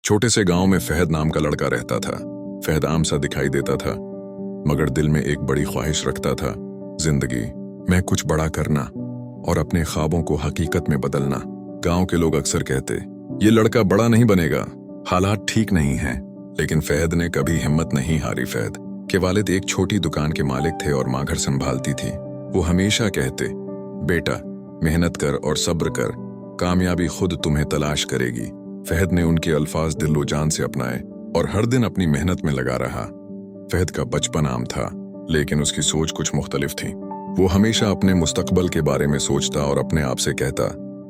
छोटे से गांव में फहद नाम का लड़का रहता था। फहद आम सा दिखाई देता था, मगर दिल में एक बड़ी ख्वाहिश रखता था, जिंदगी में कुछ बड़ा करना और अपने ख्वाबों को हकीकत में बदलना। गांव के लोग अक्सर कहते, ये लड़का बड़ा नहीं बनेगा, हालात ठीक नहीं हैं। लेकिन फहद ने कभी हिम्मत नहीं हारी। फहद के वालिद एक छोटी दुकान के मालिक थे और माँ घर संभालती थी। वो हमेशा कहते, बेटा मेहनत कर और सब्र कर, कामयाबी खुद तुम्हें तलाश करेगी। फहद ने उनके अल्फाज दिलो जान से अपनाए और हर दिन अपनी मेहनत में लगा रहा। फहद का बचपन आम था, लेकिन उसकी सोच कुछ मुख्तलिफ थी। वो हमेशा अपने मुस्तकबल के बारे में सोचता और अपने आप से कहता,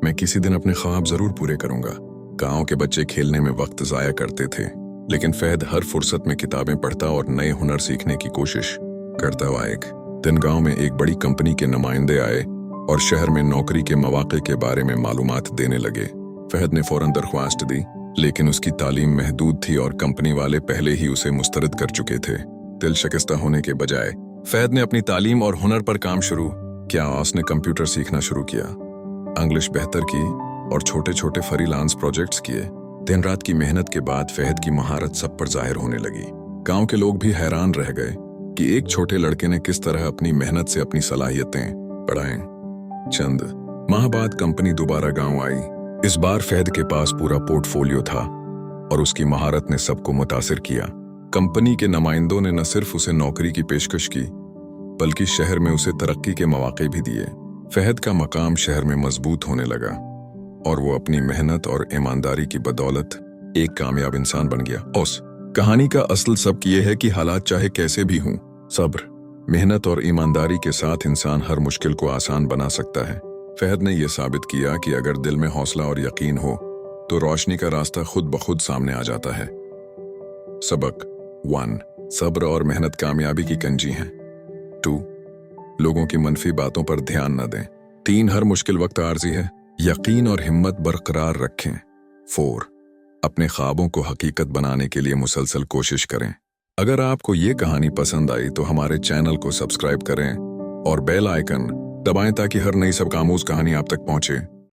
मैं किसी दिन अपने ख्वाब जरूर पूरे करूंगा। गांव के बच्चे खेलने में वक्त जाया करते थे, लेकिन फहद हर फुर्सत में किताबें पढ़ता और नए हुनर सीखने की कोशिश करता हुआ। एक दिन गांव में एक बड़ी कंपनी के नुमाइंदे आए और शहर में नौकरी के मौके के बारे में मालूमात देने लगे। फहद ने फौरन दरख्वास्त दी, लेकिन उसकी तालीम महदूद थी और कंपनी वाले पहले ही उसे मुस्तरद कर चुके थे। दिल शिकस्ता होने के बजाय फहद ने अपनी तालीम और हुनर पर काम शुरू किया। उसने कंप्यूटर सीखना शुरू किया, इंग्लिश बेहतर की और छोटे छोटे फ्रीलांस प्रोजेक्ट्स किए। दिन रात की मेहनत के बाद फहद की महारत सब पर जाहिर होने लगी। गांव के लोग भी हैरान रह गए कि एक छोटे लड़के ने किस तरह अपनी मेहनत से अपनी सलाहियतें बढ़ाएं। चंद माह बाद कंपनी दोबारा गांव आई। इस बार फहद के पास पूरा पोर्टफोलियो था और उसकी महारत ने सबको मुतासिर किया। कंपनी के नुमाइंदों ने न सिर्फ उसे नौकरी की पेशकश की, बल्कि शहर में उसे तरक्की के मौके भी दिए। फहद का मकाम शहर में मजबूत होने लगा और वो अपनी मेहनत और ईमानदारी की बदौलत एक कामयाब इंसान बन गया। उस कहानी का असल सबक ये है कि हालात चाहे कैसे भी हों, सब्र, मेहनत और ईमानदारी के साथ इंसान हर मुश्किल को आसान बना सकता है। फहद ने यह साबित किया कि अगर दिल में हौसला और यकीन हो तो रोशनी का रास्ता खुद ब खुद सामने आ जाता है। सबक 1, सब्र और मेहनत कामयाबी की कंजी हैं। 2, लोगों की मनफी बातों पर ध्यान न दें। 3, हर मुश्किल वक्त आर्जी है, यकीन और हिम्मत बरकरार रखें। 4, अपने ख्वाबों को हकीकत बनाने के लिए मुसलसल कोशिश करें। अगर आपको ये कहानी पसंद आई तो हमारे चैनल को सब्सक्राइब करें और बेल आइकन दबाएं ताकि हर नई सबकामूज कहानी आप तक पहुंचे।